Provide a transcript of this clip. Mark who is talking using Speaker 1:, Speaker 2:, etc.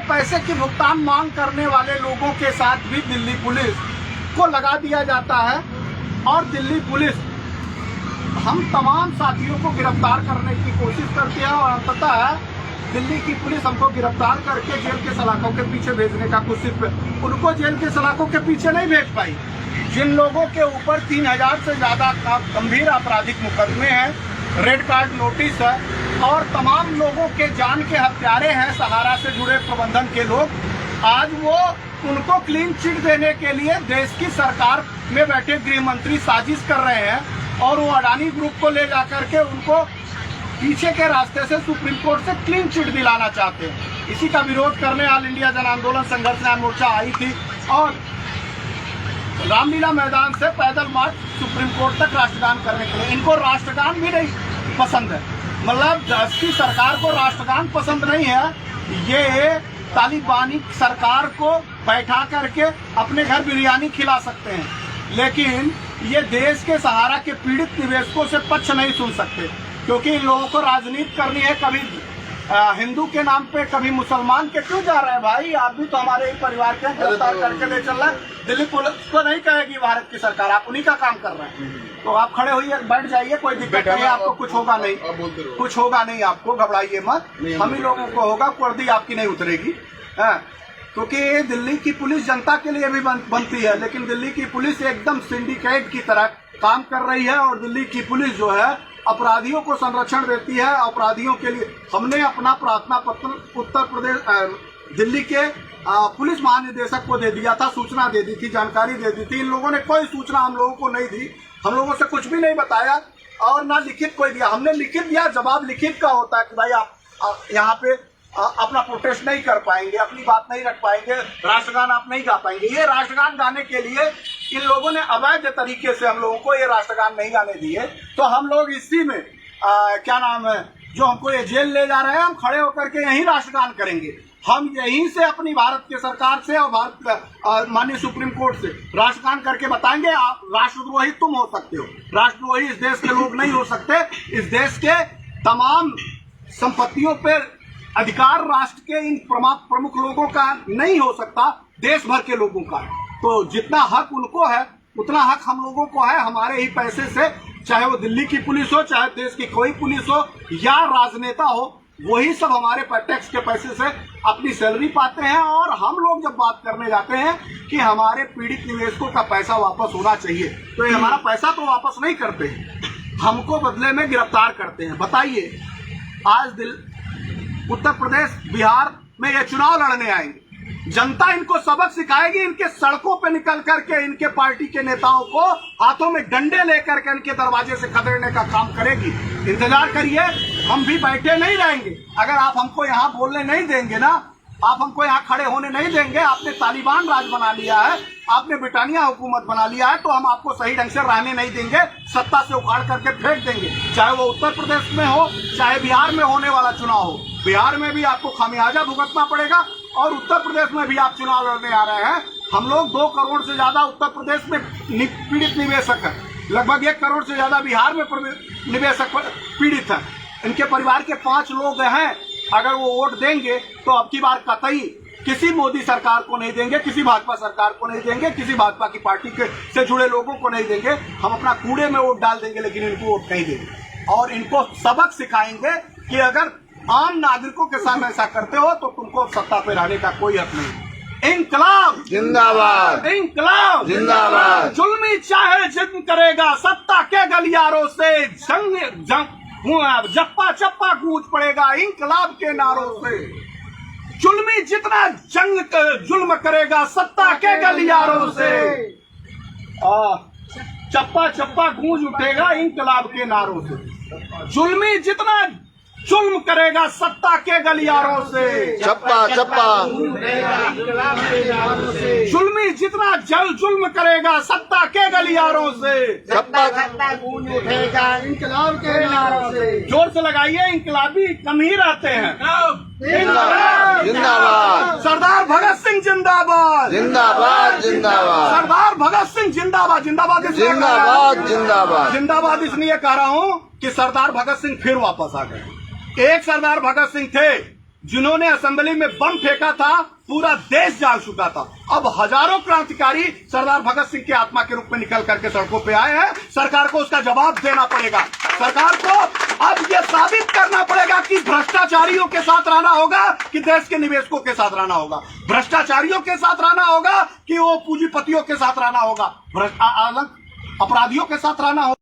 Speaker 1: पैसे की भुगतान मांग करने वाले लोगों के साथ भी दिल्ली पुलिस को लगा दिया जाता है। और दिल्ली पुलिस हम तमाम साथियों को गिरफ्तार करने की कोशिश करती है और अंततः दिल्ली की पुलिस हमको गिरफ्तार करके जेल के सलाखों के पीछे भेजने का कोशिश, उनको जेल के सलाखों के पीछे नहीं भेज पाई। जिन लोगों के ऊपर 3000 से ज़्यादा गंभीर आपराधिक मुकदमे हैं, रेड कार्ड नोटिस है और तमाम लोगों के जान के हत्यारे हैं सहारा से जुड़े प्रबंधन के लोग, आज वो उनको क्लीन चिट देने के लिए देश की सरकार में बैठे गृह मंत्री साजिश कर रहे हैं और वो अडानी ग्रुप को ले जाकर के उनको पीछे के रास्ते से सुप्रीम कोर्ट से क्लीन चिट दिलाना चाहते हैं। इसी का विरोध करने ऑल इंडिया जन आंदोलन संघर्ष न्याय मोर्चा आई थी और रामलीला मैदान से पैदल मार्च सुप्रीम कोर्ट तक राष्ट्रगान करने के लिए। इनको राष्ट्रगान भी नहीं पसंद है, मतलब देश की सरकार को राष्ट्रगान पसंद नहीं है। ये तालिबानी सरकार को बैठा करके अपने घर बिरयानी खिला सकते हैं, लेकिन ये देश के सहारा के पीड़ित निवेशकों से पक्ष नहीं सुन सकते, क्योंकि इन लोगों को राजनीति करनी है। कभी हिंदू के नाम पे, कभी मुसलमान के। क्यों जा रहे हैं भाई? आप भी तो हमारे ही परिवार के गिरफ्तार करके ले चल रहे हैं। दिल्ली पुलिस को नहीं कहेगी भारत की सरकार, आप उन्हीं का काम कर रहे हैं। तो आप खड़े होइए, बैठ जाइए, कोई दिक्कत नहीं है, आपको कुछ होगा नहीं, कुछ होगा नहीं, आपको घबराइए मत। हम ही लोगों को होगा, वर्दी आपकी नहीं उतरेगी। क्योंकि दिल्ली की पुलिस जनता के लिए भी बनती है, लेकिन दिल्ली की पुलिस एकदम सिंडिकेट की तरह काम कर रही है और दिल्ली की पुलिस जो है अपराधियों को संरक्षण देती है। अपराधियों के लिए हमने अपना प्रार्थना पत्र उत्तर प्रदेश दिल्ली के पुलिस महानिदेशक को दे दिया था, सूचना दे दी थी, जानकारी दे दी थी। इन लोगों ने कोई सूचना हम लोगों को नहीं दी, हम लोगों से कुछ भी नहीं बताया और ना लिखित कोई दिया। हमने लिखित दिया, जवाब लिखित का होता है कि भाई आप यहाँ पे अपना प्रोटेस्ट नहीं कर पाएंगे, अपनी बात नहीं रख पाएंगे, राष्ट्रगान आप नहीं गा पाएंगे। ये राष्ट्रगान गाने के लिए इन लोगों ने अवैध तरीके से हम लोगों को ये राष्ट्रगान नहीं गाने दिए, तो हम लोग इसी में क्या नाम है, जो हमको ये जेल ले जा रहे हैं, हम खड़े होकर के यहीं राष्ट्रगान करेंगे। हम यहीं से अपनी भारत की सरकार से और भारत माननीय सुप्रीम कोर्ट से राष्ट्रगान करके बताएंगे आप राष्ट्रद्रोही तुम हो सकते हो, राष्ट्रद्रोही इस देश के लोग नहीं हो सकते। इस देश के तमाम संपत्तियों पर अधिकार राष्ट्र के इन प्रमुख लोगों का नहीं हो सकता, देश भर के लोगों का। तो जितना हक उनको है उतना हक हम लोगों को है, हमारे ही पैसे से, चाहे वो दिल्ली की पुलिस हो, चाहे देश की कोई पुलिस हो या राजनेता हो, वही सब हमारे टैक्स के पैसे से अपनी सैलरी पाते हैं। और हम लोग जब बात करने जाते हैं कि हमारे पीड़ित निवेशकों का पैसा वापस होना चाहिए, तो ये हमारा पैसा तो वापस नहीं करते, हमको बदले में गिरफ्तार करते हैं। बताइए, आज उत्तर प्रदेश बिहार में ये चुनाव लड़ने आएंगे, जनता इनको सबक सिखाएगी, इनके सड़कों पे निकल करके इनके पार्टी के नेताओं को हाथों में डंडे लेकर के इनके दरवाजे से खदेड़ने का काम करेगी। इंतजार करिए, हम भी बैठे नहीं रहेंगे। अगर आप हमको यहाँ बोलने नहीं देंगे ना, आप हमको यहाँ खड़े होने नहीं देंगे, आपने तालिबान राज बना लिया है, आपने ब्रिटानिया हुकूमत बना लिया है, तो हम आपको सही ढंग से रहने नहीं देंगे, सत्ता से उखाड़ करके फेंक देंगे। चाहे वो उत्तर प्रदेश में हो, चाहे बिहार में होने वाला चुनाव हो, बिहार में भी आपको खामियाजा भुगतना पड़ेगा और उत्तर प्रदेश में भी आप चुनाव लड़ने आ रहे हैं। हम लोग 2 करोड़ से ज्यादा उत्तर प्रदेश में पीड़ित निवेशक हैं, लगभग 1 करोड़ से ज्यादा बिहार में निवेशक पीड़ित हैं। इनके परिवार के 5 लोग हैं, अगर वो वोट देंगे तो अब की बार कतई किसी मोदी सरकार को नहीं देंगे, किसी भाजपा सरकार को नहीं देंगे, किसी भाजपा की पार्टी के से जुड़े लोगों को नहीं देंगे। हम अपना कूड़े में वोट डाल देंगे, लेकिन इनको वोट नहीं देंगे और इनको सबक सिखाएंगे कि अगर आम नागरिकों के साथ ऐसा करते हो तो तुमको सत्ता पे रहने का कोई हक नहीं। इंकलाब जिंदाबाद, इंकलाब जिंदाबाद। जुल्मी चाहे जिद करेगा सत्ता के गलियारों से, जप्पा चप्पा गूंज पड़ेगा इंकलाब के नारों से। जुल्मी जितना जुल्म करेगा सत्ता के गलियारों से, चप्पा चप्पा गूंज उठेगा इंकलाब के नारों से। जुल्मी जितना जुल्म करेगा सत्ता के गलियारों से,
Speaker 2: चप्पा चप्पा
Speaker 1: जुल्मी जितना जुल्म करेगा सत्ता के गलियारों से,
Speaker 2: चप्पा
Speaker 1: गूंज उठेगा इंकलाब के नारों से। जोर से लगाइए, इंकलाबी कम ही रहते हैं।
Speaker 2: जिंदाबाद,
Speaker 1: सरदार भगत सिंह जिंदाबाद,
Speaker 2: जिंदाबाद जिंदाबाद,
Speaker 1: सरदार भगत सिंह जिंदाबाद, जिंदाबाद
Speaker 2: जिंदाबाद जिंदाबाद।
Speaker 1: जिंदाबाद इसलिए कह रहा हूँ कि सरदार भगत सिंह फिर वापस आ गए। एक सरदार भगत सिंह थे जिन्होंने असेंबली में बम फेंका था, पूरा देश जाग चुका था। अब हजारों क्रांतिकारी सरदार भगत सिंह की आत्मा के रूप में निकल करके सड़कों पे आए हैं। सरकार को उसका जवाब देना पड़ेगा। सरकार को अब यह साबित करना पड़ेगा कि भ्रष्टाचारियों के साथ रहना होगा कि देश के निवेशकों के साथ रहना होगा, भ्रष्टाचारियों के साथ रहना होगा कि वो पूंजीपतियों के साथ रहना होगा, अपराधियों के साथ रहना होगा।